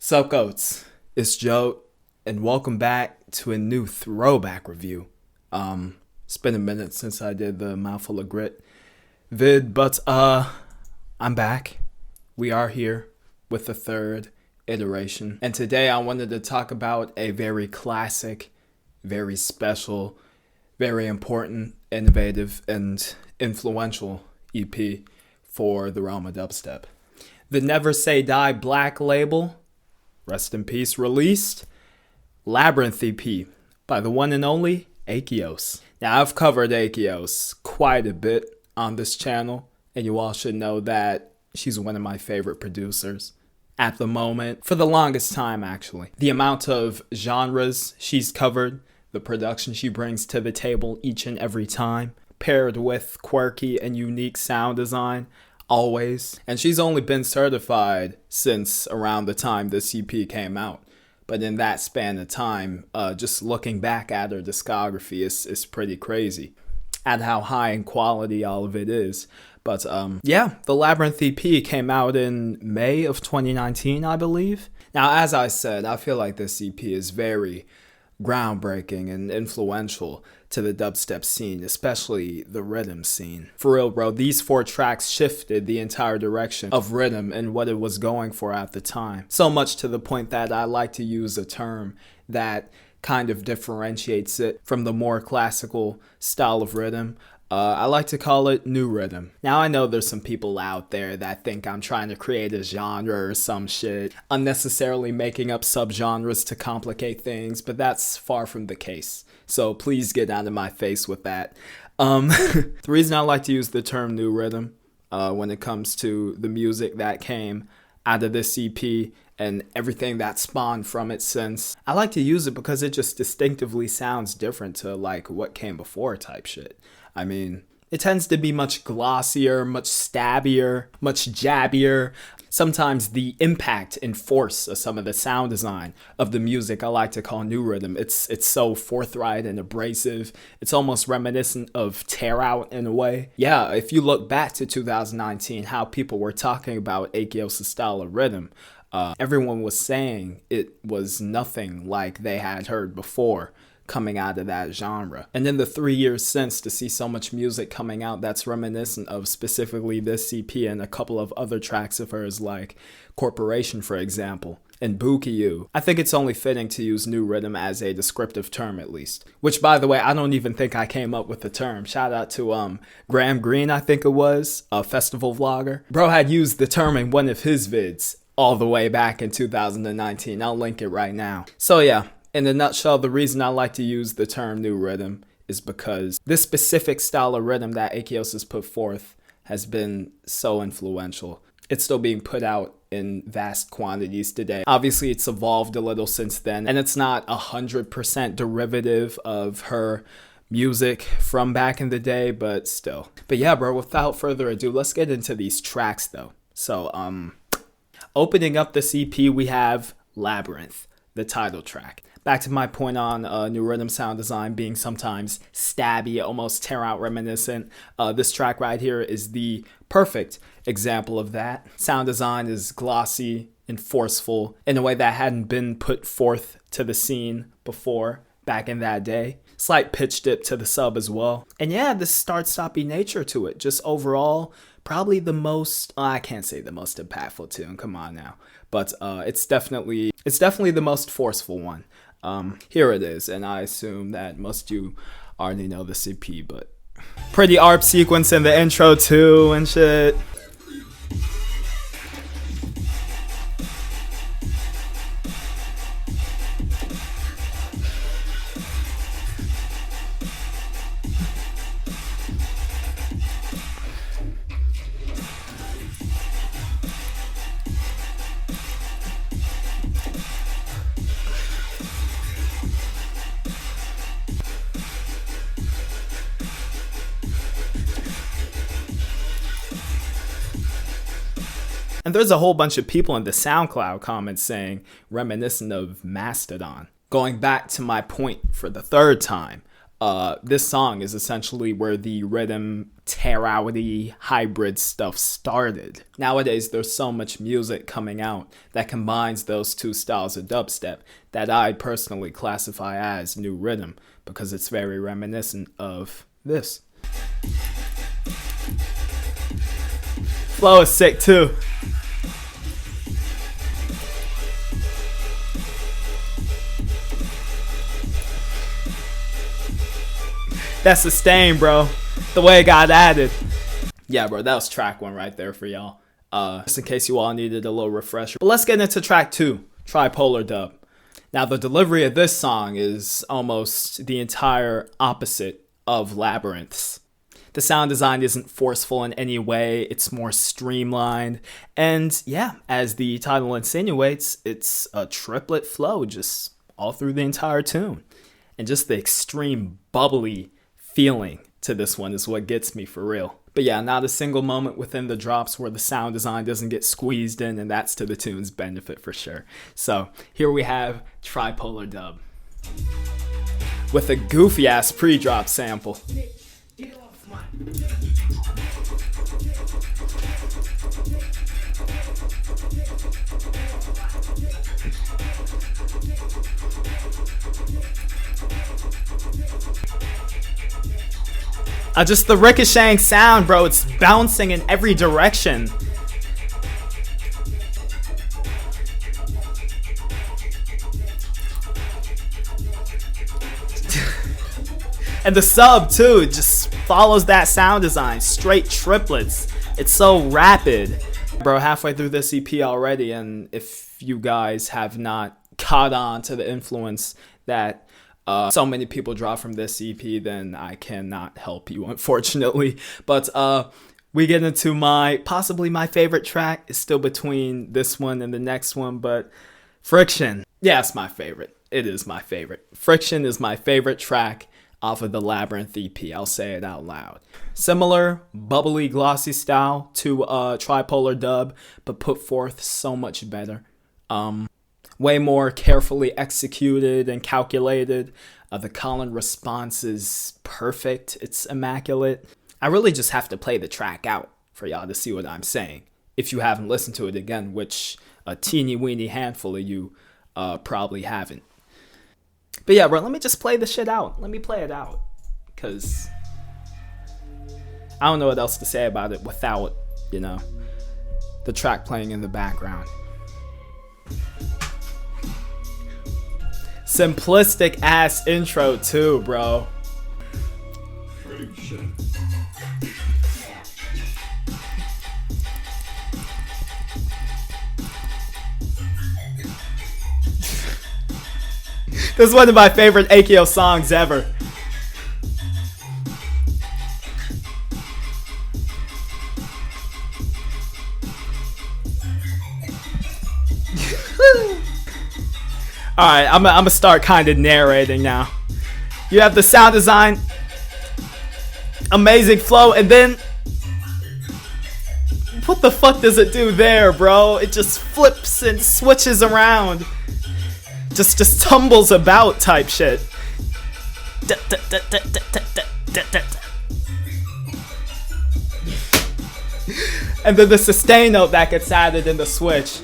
Sup goats, it's JOAT, and welcome back to a new throwback review. It's been a minute since I did the Mouthful of Grit vid, but I'm back. We are here with the third iteration, and today I wanted to talk about a very classic, very special, very important, innovative, and influential EP for the realm of dubstep. The Never Say Die Black label, rest in peace, released Labyrinth EP by the one and only Akeos. Now, I've covered Akeos quite a bit on this channel, and you all should know that she's one of my favorite producers at the moment, for the longest time actually. The amount of genres she's covered, the production she brings to the table each and every time, paired with quirky and unique sound design, always. And she's only been certified since around the time this EP came out. But in that span of time, just looking back at her discography is pretty crazy at how high in quality all of it is. But yeah, the Labyrinth EP came out in May of 2019, I believe. Now, as I said, I feel like this EP is very groundbreaking and influential to the dubstep scene, especially the rhythm scene. For real, bro, these 4 tracks shifted the entire direction of rhythm and what it was going for at the time. So much to the point that I like to use a term that kind of differentiates it from the more classical style of rhythm. I like to call it nu-riddim. Now, I know there's some people out there that think I'm trying to create a genre or some shit, unnecessarily making up subgenres to complicate things, but that's far from the case. So please get out of my face with that. The reason I like to use the term nu-riddim when it comes to the music that came out of this EP and everything that spawned from it since, I like to use it because it just distinctively sounds different to like what came before type shit. I mean, it tends to be much glossier, much stabbier, much jabbier. Sometimes the impact and force of some of the sound design of the music I like to call nu-riddim. It's so forthright and abrasive. It's almost reminiscent of Tear Out in a way. Yeah, if you look back to 2019, how people were talking about Akeos' style of rhythm, everyone was saying it was nothing like they had heard before coming out of that genre. And in the 3 years since, to see so much music coming out that's reminiscent of specifically this EP and a couple of other tracks of hers like Corporation, for example, and Bukiyu, I think it's only fitting to use nu-riddim as a descriptive term at least. Which, by the way, I don't even think I came up with the term. Shout out to Graham Greene, I think it was, a festival vlogger. Bro had used the term in one of his vids all the way back in 2019. I'll link it right now. So yeah, in a nutshell, the reason I like to use the term nu-riddim is because this specific style of rhythm that Akeos has put forth has been so influential. It's still being put out in vast quantities today. Obviously, it's evolved a little since then, and it's not 100% derivative of her music from back in the day, but still. But yeah, bro, without further ado, let's get into these tracks though. So, opening up this EP, we have Labyrinth, the title track. Back to my point on nu-riddim sound design being sometimes stabby, almost Tear Out reminiscent. This track right here is the perfect example of that. Sound design is glossy and forceful in a way that hadn't been put forth to the scene before back in that day. Slight pitch dip to the sub as well. And yeah, this start-stoppy nature to it. Just overall, probably the most, I can't say the most impactful tune, come on now. But it's definitely the most forceful one. Here it is, and I assume that most of you already know the CP, but pretty ARP sequence in the intro too and shit. And there's a whole bunch of people in the SoundCloud comments saying reminiscent of Mastodon. Going back to my point for the third time, this song is essentially where the rhythm tear outy hybrid stuff started. Nowadays, there's so much music coming out that combines those two styles of dubstep that I personally classify as nu-riddim because it's very reminiscent of this. Flow is sick too. That sustain, bro. The way it got added. Yeah, bro, that was track 1 right there for y'all. Just in case you all needed a little refresher. But let's get into track 2, Tripolar Dub. Now, the delivery of this song is almost the entire opposite of Labyrinth's. The sound design isn't forceful in any way, it's more streamlined. And yeah, as the title insinuates, it's a triplet flow just all through the entire tune. And just the extreme bubbly feeling to this one is what gets me for real. But yeah, not a single moment within the drops where the sound design doesn't get squeezed in, and that's to the tune's benefit for sure. So here we have Tripolar Dub with a goofy ass pre-drop sample. Just the ricocheting sound, bro. It's bouncing in every direction. And the sub too, it just follows that sound design. Straight triplets. It's so rapid. Bro, halfway through this EP already, and if you guys have not caught on to the influence that so many people draw from this EP, then I cannot help you, unfortunately. But we get into possibly my favorite track. It's still between this one and the next one, but Friction. Yeah, it's my favorite. It is my favorite. Friction is my favorite track off of the Labyrinth EP. I'll say it out loud. Similar, bubbly, glossy style to Tripolar Dub, but put forth so much better. Way more carefully executed and calculated. The call-in response is perfect. It's immaculate. I really just have to play the track out for y'all to see what I'm saying. If you haven't listened to it again, which a teeny weeny handful of you probably haven't. But yeah, bro, let me just play the shit out. Let me play it out. Because I don't know what else to say about it without, the track playing in the background. Simplistic ass intro too, bro. This is one of my favorite Akeos songs ever. Alright, I'm gonna start kind of narrating now. You have the sound design, amazing flow, and then what the fuck does it do there, bro? It just flips and switches around. Just tumbles about type shit. And then the sustain note that gets added in the switch.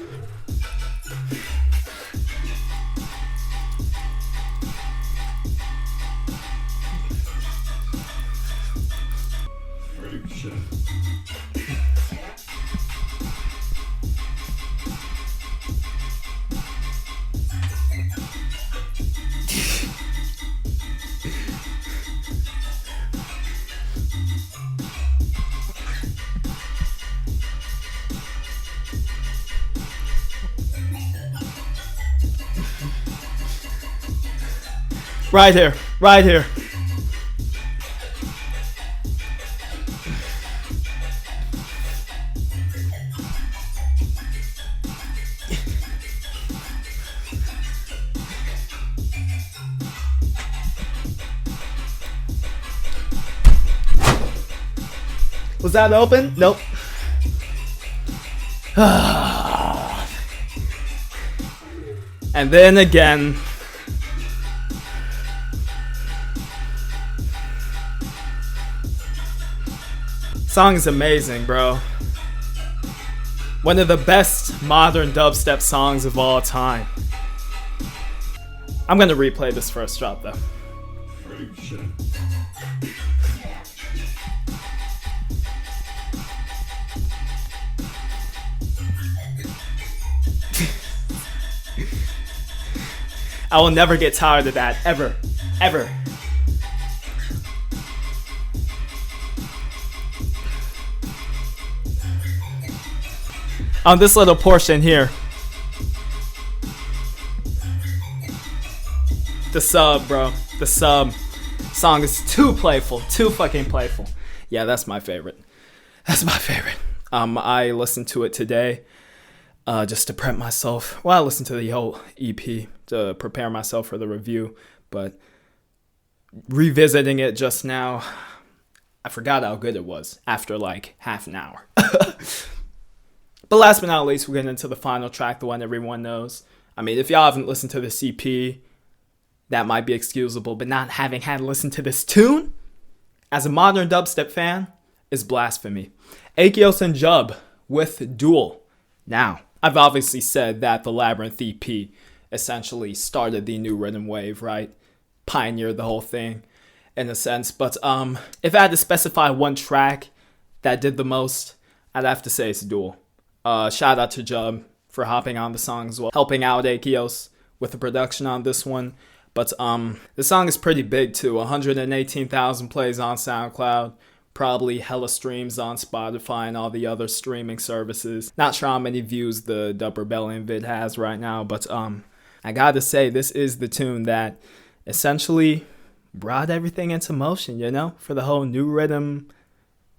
Right here, right here. Was that open? Nope. And then again. Song is amazing, bro. One of the best modern dubstep songs of all time. I'm gonna replay this first drop though. I will never get tired of that, ever, ever. On this little portion here, the sub, bro, the sub song is too playful, too fucking playful. Yeah, that's my favorite. That's my favorite. I listened to it today, just to prep myself. Well, I listened to the whole EP to prepare myself for the review, but revisiting it just now, I forgot how good it was after like half an hour. But last but not least, we're getting into the final track, the one everyone knows. I mean, if y'all haven't listened to this EP, that might be excusable, but not having had listened to this tune, as a modern dubstep fan, is blasphemy. Akeos and Jub with Duel. Now, I've obviously said that the Labyrinth EP essentially started the nu-riddim wave, right? Pioneered the whole thing, in a sense. But if I had to specify one track that did the most, I'd have to say it's Duel. Shout out to Jub for hopping on the song as well, helping out Akeos with the production on this one. But the song is pretty big too. 118,000 plays on SoundCloud, probably hella streams on Spotify and all the other streaming services. Not sure how many views the Dub Rebellion vid has right now, but I gotta say, this is the tune that essentially brought everything into motion, you know, for the whole nu-riddim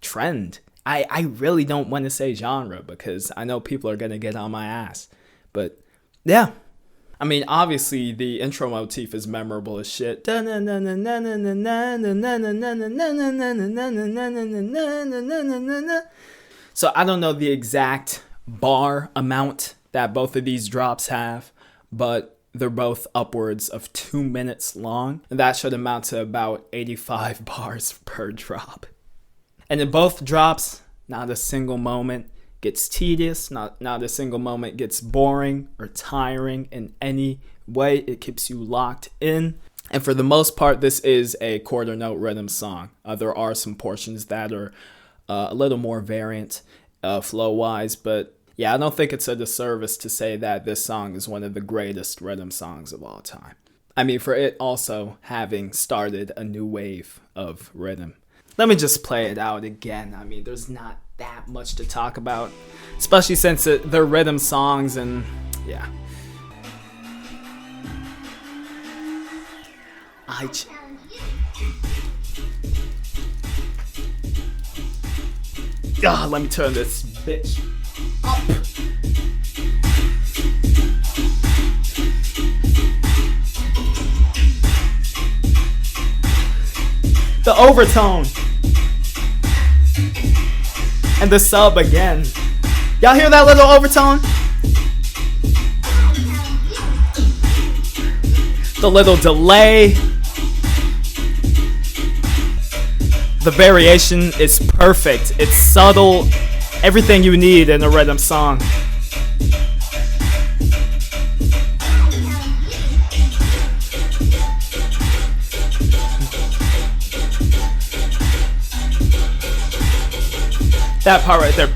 trend. I really don't want to say genre because I know people are going to get on my ass. But yeah, I mean, obviously the intro motif is memorable as shit. So I don't know the exact bar amount that both of these drops have, but they're both upwards of 2 minutes long. And that should amount to about 85 bars per drop. And in both drops, not a single moment gets tedious, not a single moment gets boring or tiring in any way. It keeps you locked in. And for the most part, this is a quarter note rhythm song. There are some portions that are a little more variant flow-wise, but yeah, I don't think it's a disservice to say that this song is one of the greatest rhythm songs of all time. I mean, for it also having started a new wave of rhythm. Let me just play it out again. I mean, there's not that much to talk about, especially since they're rhythm songs and yeah. Let me turn this bitch up. The overtone. And the sub again. Y'all hear that little overtone? The little delay. The variation is perfect. It's subtle. Everything you need in a rhythm song. That part right there.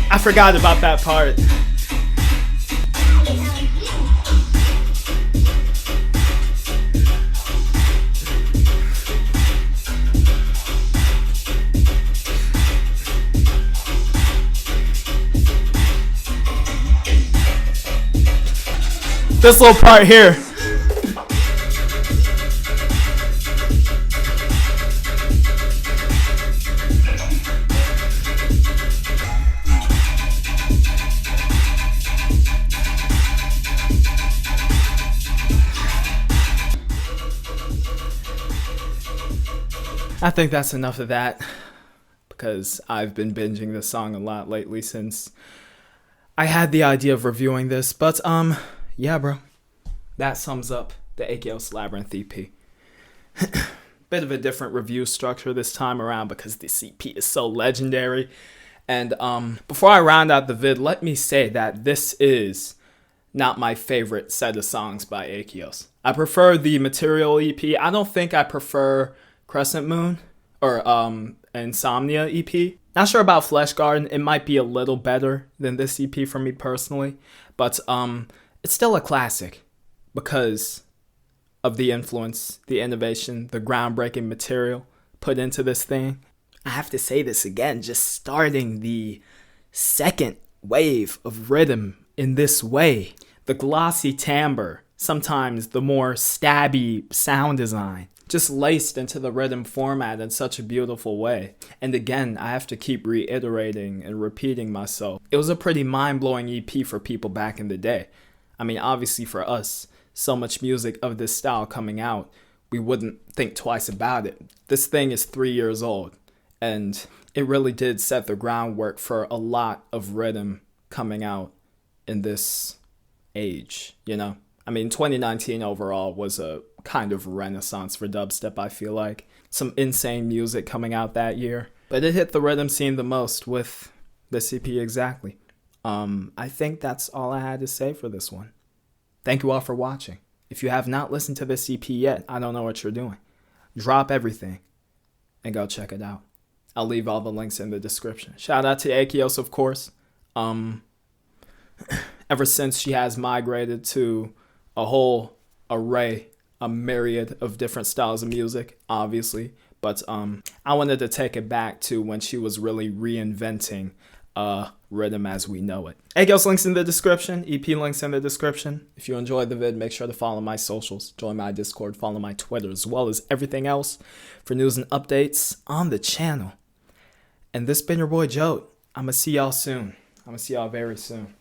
I forgot about that part. This little part here. I think that's enough of that, because I've been binging this song a lot lately since I had the idea of reviewing this. But yeah, bro, that sums up the Akeos Labyrinth EP. Bit of a different review structure this time around because this EP is so legendary. And before I round out the vid, let me say that this is not my favorite set of songs by Akeos. I prefer the Material EP. I don't think I prefer Crescent Moon or Insomnia EP. Not sure about Flesh Garden. It might be a little better than this EP for me personally, but it's still a classic because of the influence, the innovation, the groundbreaking material put into this thing. I have to say this again, just starting the second wave of rhythm in this way. The glossy timbre, sometimes the more stabby sound design, just laced into the rhythm format in such a beautiful way. And again, I have to keep reiterating and repeating myself. It was a pretty mind-blowing EP for people back in the day. I mean, obviously for us, so much music of this style coming out, we wouldn't think twice about it. This thing is 3 years old, and it really did set the groundwork for a lot of rhythm coming out in this age, you know? I mean, 2019 overall was a kind of renaissance for dubstep, I feel like. Some insane music coming out that year, but it hit the rhythm scene the most with this EP exactly. I think that's all I had to say for this one. Thank you all for watching. If you have not listened to this EP yet, I don't know what you're doing. Drop everything and go check it out. I'll leave all the links in the description. Shout out to Akeos, of course. Ever since she has migrated to a whole array, a myriad of different styles of music, obviously. But I wanted to take it back to when she was really reinventing rhythm as we know it. Akeos links in the description, EP links in the description. If you enjoyed the vid, make sure to follow my socials, join my Discord, follow my Twitter, as well as everything else for news and updates on the channel. And this been your boy JOAT. I'ma see y'all soon. I'ma see y'all very soon.